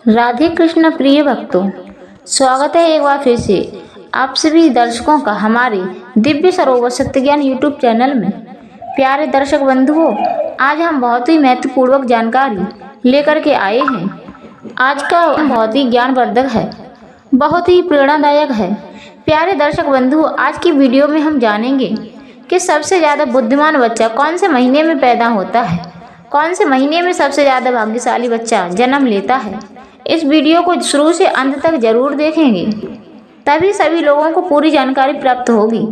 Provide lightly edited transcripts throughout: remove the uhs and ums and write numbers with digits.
राधे कृष्ण प्रिय भक्तों, स्वागत है एक बार फिर से आप सभी दर्शकों का हमारे दिव्य सरोवर सत्य ज्ञान यूट्यूब चैनल में। प्यारे दर्शक बंधुओं, आज हम बहुत ही महत्वपूर्ण जानकारी लेकर के आए हैं। आज का बहुत ही ज्ञानवर्धक है, बहुत ही प्रेरणादायक है। प्यारे दर्शक बंधुओं, आज की वीडियो में हम जानेंगे कि सबसे ज़्यादा बुद्धिमान बच्चा कौन से महीने में पैदा होता है, कौन से महीने में सबसे ज़्यादा भाग्यशाली बच्चा जन्म लेता है। इस वीडियो को शुरू से अंत तक जरूर देखेंगे, तभी सभी लोगों को पूरी जानकारी प्राप्त होगी।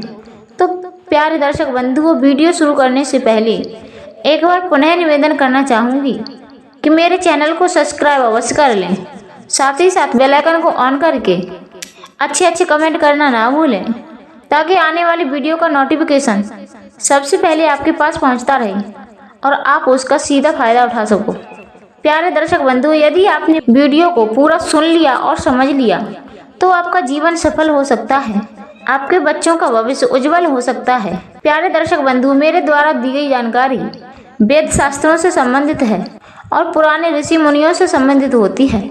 तो प्यारे दर्शक बंधुओं, वीडियो शुरू करने से पहले एक बार पुनः निवेदन करना चाहूँगी कि मेरे चैनल को सब्सक्राइब अवश्य कर लें, साथ ही साथ बेल आइकन को ऑन करके अच्छे कमेंट करना ना भूलें, ताकि आने वाली वीडियो का नोटिफिकेशन सबसे पहले आपके पास पहुंचता रहे और आप उसका सीधा फायदा उठा सको। प्यारे दर्शक बंधु, यदि आपने वीडियो को पूरा सुन लिया और समझ लिया तो आपका जीवन सफल हो सकता है, आपके बच्चों का भविष्य उज्जवल हो सकता है। प्यारे दर्शक बंधु, मेरे द्वारा दी गई जानकारी वेद शास्त्रों से संबंधित है और पुराने ऋषि मुनियों से संबंधित होती है।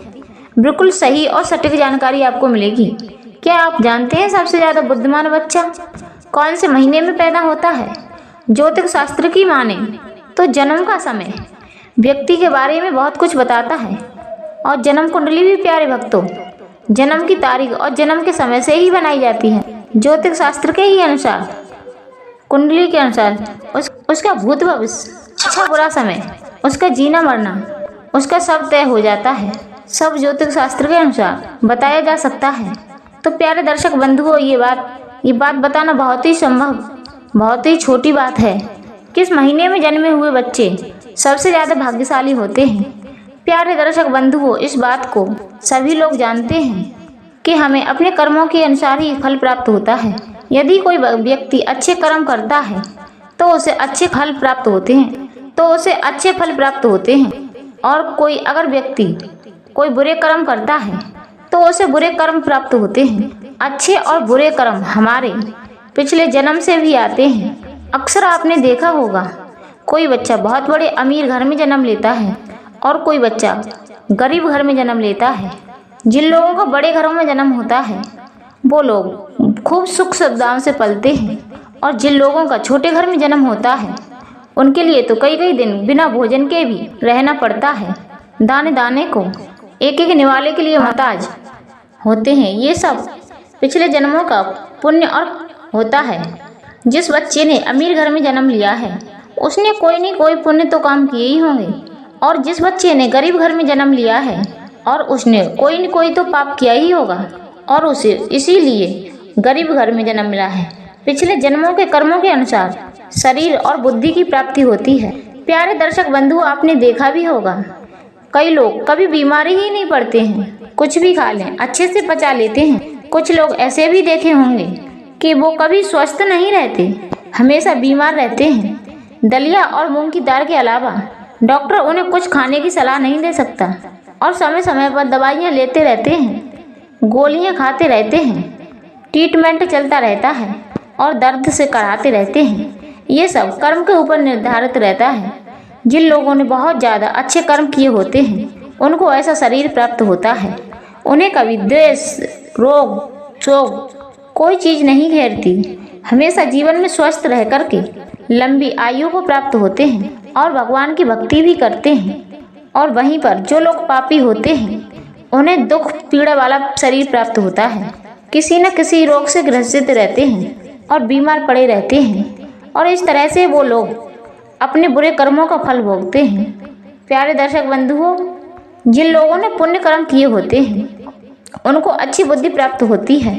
बिल्कुल सही और सटीक जानकारी आपको मिलेगी। क्या आप जानते हैं सबसे ज्यादा बुद्धिमान बच्चा कौन से महीने में पैदा होता है? ज्योतिष शास्त्र की माने तो जन्म का समय व्यक्ति के बारे में बहुत कुछ बताता है, और जन्म कुंडली भी प्यारे भक्तों जन्म की तारीख और जन्म के समय से ही बनाई जाती है। ज्योतिष शास्त्र के ही अनुसार, कुंडली के अनुसार उसका भूत भविष्य, अच्छा बुरा समय, उसका जीना मरना, उसका सब तय हो जाता है। सब ज्योतिष शास्त्र के अनुसार बताया जा सकता है। तो प्यारे दर्शक बंधुओं, ये बात बताना बहुत ही संभव, बहुत ही छोटी बात है। किस महीने में जन्मे हुए बच्चे सबसे ज़्यादा भाग्यशाली होते हैं? प्यारे दर्शक बंधुओं, इस बात को सभी लोग जानते हैं कि हमें अपने कर्मों के अनुसार ही फल प्राप्त होता है। यदि कोई व्यक्ति अच्छे कर्म करता है तो उसे अच्छे फल प्राप्त होते हैं, और कोई अगर व्यक्ति कोई बुरे कर्म करता है तो उसे बुरे कर्म प्राप्त होते हैं। अच्छे और बुरे कर्म हमारे पिछले जन्म से भी आते हैं। अक्सर आपने देखा होगा, कोई बच्चा बहुत बड़े अमीर घर में जन्म लेता है और कोई बच्चा गरीब घर में जन्म लेता है। जिन लोगों का बड़े घरों में जन्म होता है वो लोग खूब सुख सुविधाओं से पलते हैं, और जिन लोगों का छोटे घर में जन्म होता है उनके लिए तो कई दिन बिना भोजन के भी रहना पड़ता है। दाने दाने को एक निवाले के लिए मोहताज होते हैं। ये सब पिछले जन्मों का पुण्य और होता है। जिस बच्चे ने अमीर घर में जन्म लिया है उसने कोई न कोई पुण्य तो काम किए ही होंगे, और जिस बच्चे ने गरीब घर में जन्म लिया है और उसने कोई न कोई तो पाप किया ही होगा, और उसे इसीलिए गरीब घर में जन्म मिला है। पिछले जन्मों के कर्मों के अनुसार शरीर और बुद्धि की प्राप्ति होती है। प्यारे दर्शक बंधु, आपने देखा भी होगा, कई लोग कभी बीमारी ही नहीं पड़ते हैं, कुछ भी खा लें अच्छे से पचा लेते हैं। कुछ लोग ऐसे भी देखे होंगे कि वो कभी स्वस्थ नहीं रहते, हमेशा बीमार रहते हैं। दलिया और मूंग की दाल के अलावा डॉक्टर उन्हें कुछ खाने की सलाह नहीं दे सकता, और समय समय पर दवाइयाँ लेते रहते हैं, गोलियाँ खाते रहते हैं, ट्रीटमेंट चलता रहता है और दर्द से कराते रहते हैं। ये सब कर्म के ऊपर निर्धारित रहता है। जिन लोगों ने बहुत ज़्यादा अच्छे कर्म किए होते हैं उनको ऐसा शरीर प्राप्त होता है। उन्हें कभी द्वेष, रोग, शोक कोई चीज़ नहीं घेरती। हमेशा जीवन में स्वस्थ रह करके लंबी आयु को प्राप्त होते हैं और भगवान की भक्ति भी करते हैं। और वहीं पर जो लोग पापी होते हैं उन्हें दुख पीड़ा वाला शरीर प्राप्त होता है। किसी न किसी रोग से ग्रसित रहते हैं और बीमार पड़े रहते हैं, और इस तरह से वो लोग अपने बुरे कर्मों का फल भोगते हैं। प्यारे दर्शक बंधुओं, जिन लोगों ने पुण्य कर्म किए होते हैं उनको अच्छी बुद्धि प्राप्त होती है।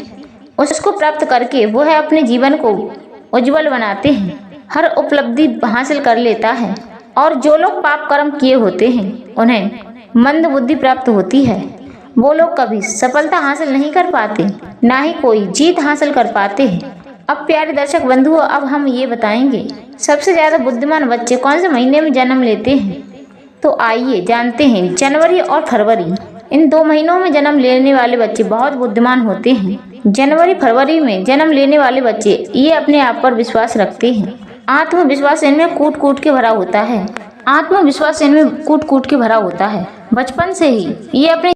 उसको प्राप्त करके वो है अपने जीवन को उज्जवल बनाते हैं, हर उपलब्धि हासिल कर लेता है। और जो लोग पाप कर्म किए होते हैं उन्हें मंद बुद्धि प्राप्त होती है। वो लोग कभी सफलता हासिल नहीं कर पाते, ना ही कोई जीत हासिल कर पाते हैं। अब प्यारे दर्शक बंधुओं, अब हम ये बताएंगे सबसे ज़्यादा बुद्धिमान बच्चे कौन से महीने में जन्म लेते हैं। तो आइए जानते हैं। जनवरी और फरवरी, इन 2 महीनों में जन्म लेने वाले बच्चे बहुत बुद्धिमान होते हैं। जनवरी फरवरी में जन्म लेने वाले बच्चे ये अपने आप पर विश्वास रखते हैं। आत्मविश्वास इनमें कूट कूट के भरा होता है। बचपन से ही ये अपने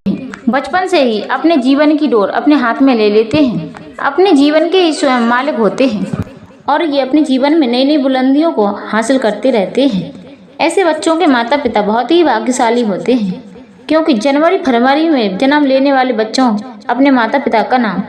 बचपन से ही अपने जीवन की डोर अपने हाथ में ले लेते हैं, अपने जीवन के ही स्वयं मालिक होते हैं और ये अपने जीवन में नई नई बुलंदियों को हासिल करते रहते हैं। ऐसे बच्चों के माता पिता बहुत ही भाग्यशाली होते हैं, क्योंकि जनवरी फरवरी में जन्म लेने वाले बच्चों अपने माता पिता का नाम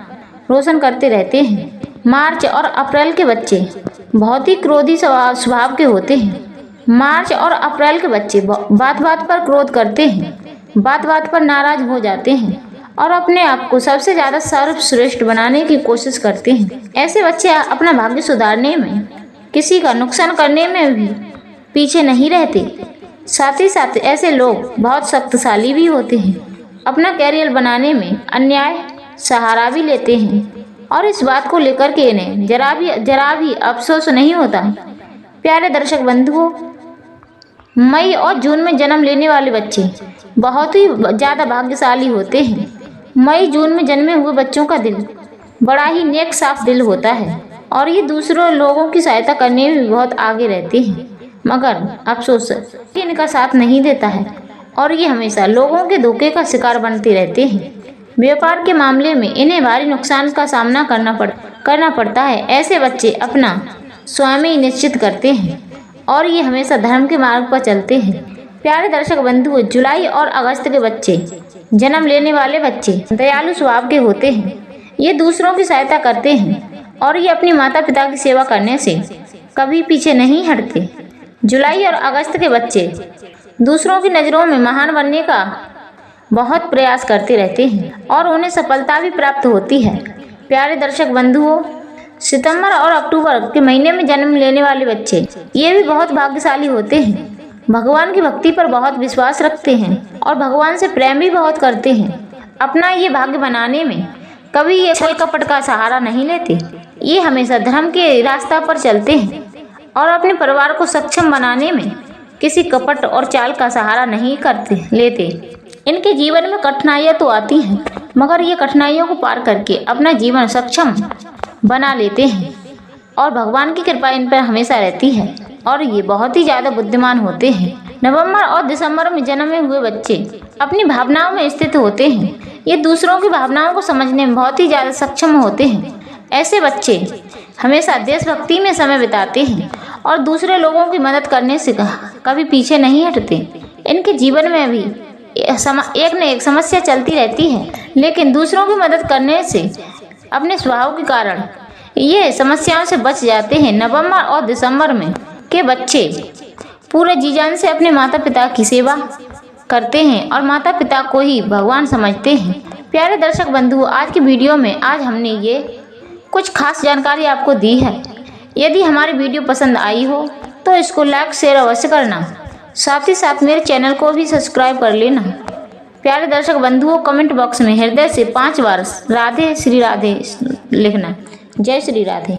रोशन करते रहते हैं। मार्च और अप्रैल के बच्चे बहुत ही क्रोधी स्वभाव के होते हैं। मार्च और अप्रैल के बच्चे बात बात पर क्रोध करते हैं, बात बात पर नाराज हो जाते हैं और अपने आप को सबसे ज़्यादा सर्वश्रेष्ठ बनाने की कोशिश करते हैं। ऐसे बच्चे अपना भाग्य सुधारने में, किसी का नुकसान करने में भी पीछे नहीं रहते। साथ ही साथ ऐसे लोग बहुत शक्तिशाली भी होते हैं, अपना कैरियर बनाने में अन्याय सहारा भी लेते हैं और इस बात को लेकर के इन्हें जरा भी अफसोस नहीं होता। प्यारे दर्शक बंधुओं, मई और जून में जन्म लेने वाले बच्चे बहुत ही ज़्यादा भाग्यशाली होते हैं। मई जून में जन्मे हुए बच्चों का दिल बड़ा ही नेक साफ दिल होता है और ये दूसरों लोगों की सहायता करने में भी बहुत आगे रहते हैं, मगर अफसोस इनका साथ नहीं देता है और ये हमेशा लोगों के धोखे का शिकार बनते रहते हैं। व्यापार के मामले में इन्हें भारी नुकसान का सामना करना पड़ता है। ऐसे बच्चे अपना स्वामी निश्चित करते हैं और ये हमेशा धर्म के मार्ग पर चलते हैं। प्यारे दर्शक बंधुओं, जुलाई और अगस्त के बच्चे जन्म लेने वाले बच्चे दयालु स्वभाव के होते हैं। ये दूसरों की सहायता करते हैं और ये अपनी माता पिता की सेवा करने से कभी पीछे नहीं हटते। जुलाई और अगस्त के बच्चे दूसरों की नज़रों में महान बनने का बहुत प्रयास करते रहते हैं और उन्हें सफलता भी प्राप्त होती है। प्यारे दर्शक बंधुओं, सितंबर और अक्टूबर के महीने में जन्म लेने वाले बच्चे ये भी बहुत भाग्यशाली होते हैं। भगवान की भक्ति पर बहुत विश्वास रखते हैं और भगवान से प्रेम भी बहुत करते हैं। अपना ये भाग्य बनाने में कभी ये छल कपट का सहारा नहीं लेते। ये हमेशा धर्म के रास्ता पर चलते हैं और अपने परिवार को सक्षम बनाने में किसी कपट और चाल का सहारा नहीं लेते। इनके जीवन में कठिनाइयाँ तो आती हैं, मगर ये कठिनाइयों को पार करके अपना जीवन सक्षम बना लेते हैं और भगवान की कृपा इन पर हमेशा रहती है और ये बहुत ही ज़्यादा बुद्धिमान होते हैं। नवंबर और दिसंबर में जन्मे हुए बच्चे अपनी भावनाओं में स्थित होते हैं। ये दूसरों की भावनाओं को समझने में बहुत ही ज़्यादा सक्षम होते हैं। ऐसे बच्चे हमेशा देशभक्ति में समय बिताते हैं और दूसरे लोगों की मदद करने से कभी पीछे नहीं हटते। इनके जीवन में भी एक न एक समस्या चलती रहती है, लेकिन दूसरों की मदद करने से अपने स्वभाव के कारण ये समस्याओं से बच जाते हैं। नवंबर और दिसंबर में के बच्चे पूरे जी जान से अपने माता पिता की सेवा करते हैं और माता पिता को ही भगवान समझते हैं। प्यारे दर्शक बंधु, आज की वीडियो में आज हमने ये कुछ खास जानकारी आपको दी है। यदि हमारी वीडियो पसंद आई हो तो इसको लाइक शेयर अवश्य करना, साथ ही साथ मेरे चैनल को भी सब्सक्राइब कर लेना। प्यारे दर्शक बंधुओं, कमेंट बॉक्स में हृदय से 5 बार राधे श्री राधे लिखना। जय श्री राधे।